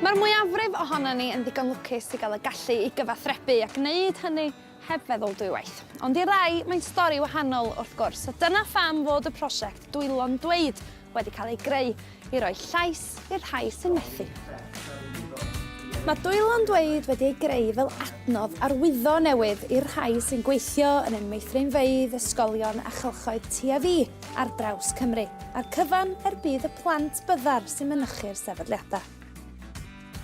Mae'r mwyafrif ohonon ni yn ddigon lwcus i gael y gallu i gyfathrebu a gwneud hynny heb feddwl dwywaith. Ond i rai, mae'n stori wahanol wrth gwrs, a dyna pham fod y prosiect Dwylo'n Dweud wedi cael ei greu i roi llais i'r rhai sy'n methu. Mae Dwylo'n Dweud wedi ei greu fel adnodd arwyddo newydd i'r rhai sy'n gweithio yn ein Meithrin feidd, ysgolion a chylchoedd TAV ar draws Cymru, a'r cyfan bydd y plant byddar sy'n mynychu'r sefydliadau.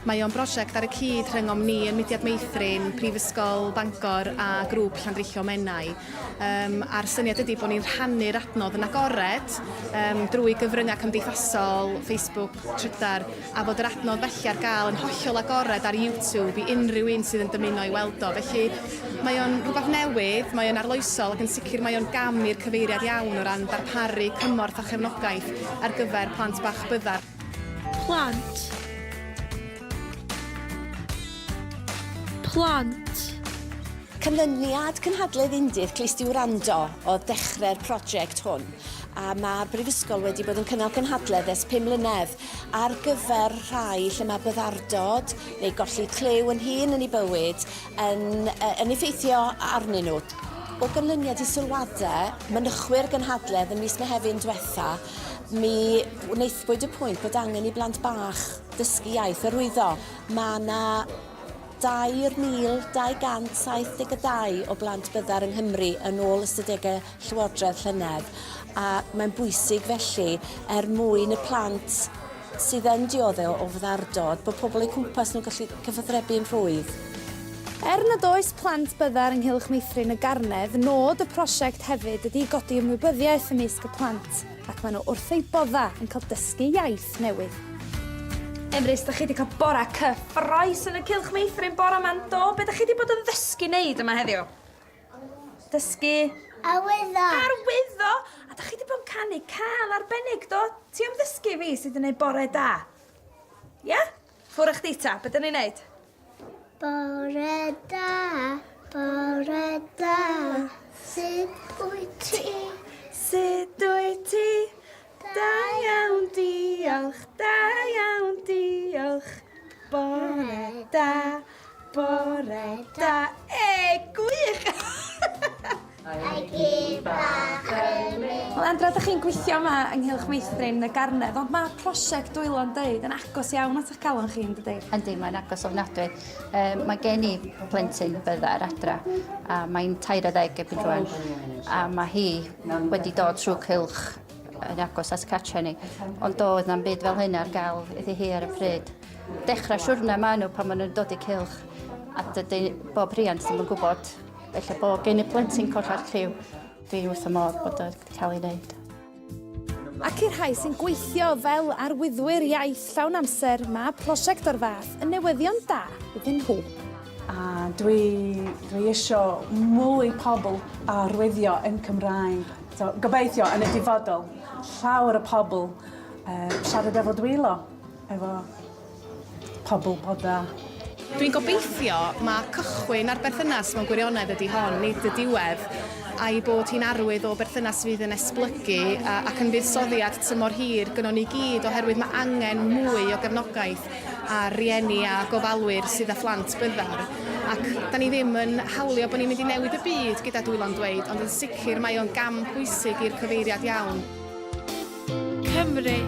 Mae o'n brosiect ar y cyd rhyngom ni yn Mudiad Meithrin, Prifysgol Bangor a grŵp Llandrillo Menai. A'r syniad ydy bod ni'n rhannu'r adnodd yn agored drwy gyfryngau cymdeithasol, Facebook, Trydar, a fod yr adnodd felly ar gael yn hollol agored ar YouTube i unrhyw un sydd yn dymuno i weld o. Felly mae o'n rhywbeth newydd, mae o'n arloesol ac yn sicr mae o'n gam i'r cyfeiriad iawn o ran darparu cymorth a chefnogaeth ar gyfer plant bach byddar. Plant. Canlyniad cynhadledd Undydd Clust i'w wrando o dechrau'r prosiect hwn. A mae'r Brifysgol wedi bod yn cynnal cynhadledd ers 5 mlynedd ar gyfer rhai lle mae byddardod neu golli clyw yn hun yn ei bywyd yn effeithio arnyn nhw. O ganlyniad i sylwadau, mynychwyr gynhadledd yn mis Mehefin diwetha, mi wnaethpwyd y pwynt bod angen i blant bach dysgu iaith arwyddo. Mae yna 2,272 o blant byddar yng Nghymru yn ôl ystadegau Llywodraeth llynedd. A mae'n bwysig felly mwyn y plant sydd yn dioddef o fyddardod bod pobl eu cwmpas nhw'n gallu cyfathrebu yn rhwydd. Nad oes plant byddar ynghylch Meithrin y Garnedd, nod y prosiect hefyd ydi godi ymwybyddiaeth ymysg y plant, ac maen nhw wrth eu bodda yn cael dysgu iaith newydd. Emrys, da chi wedi cael bora cyffroes yn y cylch Meithrin bora ma'n do? Be da chi wedi bod yn ddysgu wneud yma heddiw? Dysgu? Arwyddo. Arwyddo? A da chi wedi bod yn canu can arbennig do? Ti am ddysgu fi sydd yn gwneud bore da? Ia? Ffwrdd chdi ta, be da ni'n neud? Bore da, sut wyt ti? Sut wyt ti? Da iawn, diolch, da iawn, diolch. Bore da, bore da. Gwych! Wel, Andra, da chi'n gweithio yma ynghylch Meithrin y Garnedd, ond mae prosiect Dwylo'n Dweud yn agos iawn at eich galon chi, yn dydi? Yndi, mae'n agos ofnadwy. Mae gen i plentyn byddar adra, a mae'n 30 ebyn rwan, a mae hi wedi dod trwy cylch yn agos at catcha ni, ond doedd na'n byd fel hyn ar gael iddi hi ar y pryd. Dechrau siwrna maen nhw pan maen nhw'n dod i cylch, a dydy bob rhiant ddim yn gwybod, felly bod gen i plentyn colla'r lliw, dwi'n wrth y modd bod o'n cael ei wneud. Ac i'r rhai sy'n gweithio fel arwyddwyr iaith llawn amser, mae prosiect o'r fath yn newyddion da iddyn nhw. A dwi isio mwy pobl arwyddio yn Cymraeg. So, gobeithio yn y dyfodol, llawer y pobl siarad efo Dwylo, efo pobl bodda. Dwi'n gobeithio mae cychwyn ar berthynas mewn gwirionedd ydy hon, nid y diwedd, a'i bod hi'n arwydd o berthynas fydd yn esblygu ac yn fuddsoddiad tymor hir gynon ni gyd oherwydd mae angen mwy o gefnogaeth a rieni a gofalwyr sydd â phlant byddar. Ac da ni ddim yn hawlio bod ni'n mynd i newid y byd gyda Dwylo'n Dweud, ond yn sicr mae o'n gam pwysig i'r cyfeiriad iawn. Cymru.